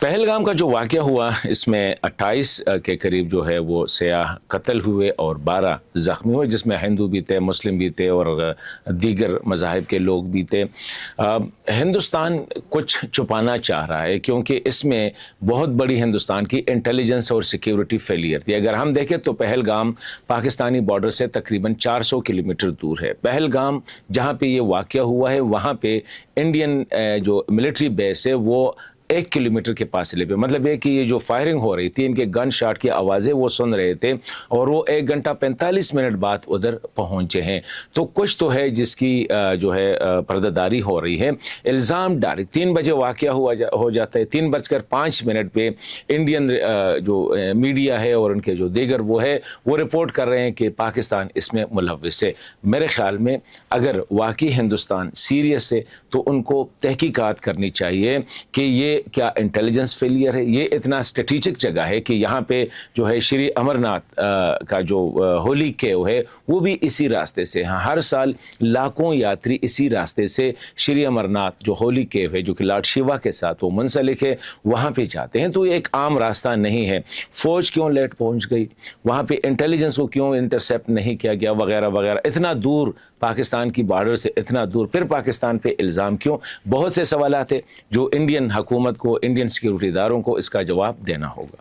पहलगाम का जो वाक़या हुआ इसमें 28 के करीब जो है वो सयाह कत्ल हुए और 12 ज़ख्मी हुए, जिसमें हिंदू भी थे, मुस्लिम भी थे और दीगर मज़ाहिब के लोग भी थे। हिंदुस्तान कुछ छुपाना चाह रहा है क्योंकि इसमें बहुत बड़ी हिंदुस्तान की इंटेलिजेंस और सिक्योरिटी फेलियर थी। अगर हम देखें तो पहलगाम पाकिस्तानी बॉर्डर से तकरीबन 400 किलोमीटर दूर है। पहलगाम जहाँ पे ये वाक़या हुआ है वहाँ पे इंडियन जो मिलिट्री बेस है वो 1 किलोमीटर के फासले पे, मतलब ये कि ये जो फायरिंग हो रही थी, इनके गन शॉट की आवाज़ें वो सुन रहे थे और वो 1 घंटा 45 मिनट बाद उधर पहुंचे हैं। तो कुछ तो है जिसकी जो है पर्दादारी हो रही है। इल्ज़ाम डायरेक्ट 3 बजे वाक़या हो जाता है, 3:05 पे इंडियन जो मीडिया है और उनके जो दीगर वो है वो रिपोर्ट कर रहे हैं कि पाकिस्तान इसमें मुलव्विस है। मेरे ख्याल में अगर वाकई हिंदुस्तान सीरियस है तो उनको तहकीकात करनी चाहिए कि ये क्या इंटेलिजेंस फेलियर है। ये इतना स्ट्रेटेजिक जगह है कि यहाँ पे जो है श्री अमरनाथ का जो होली केव है वो भी इसी रास्ते से, हाँ, हर साल लाखों यात्री इसी रास्ते से श्री अमरनाथ जो होली केव है जो कि लॉर्ड शिवा के साथ वो मुंसलिक है वहाँ पे जाते हैं। तो ये एक आम रास्ता नहीं है। फौज क्यों लेट पहुँच गई वहाँ पे, इंटेलिजेंस को क्यों इंटरसेप्ट नहीं किया गया वगैरह वगैरह। इतना दूर पाकिस्तान की बॉर्डर से, इतना दूर, फिर पाकिस्तान पे इल्ज़ाम क्यों? बहुत से सवाल आते जो इंडियन हुकूमत को, इंडियन सिक्योरिटी इदारों को इसका जवाब देना होगा।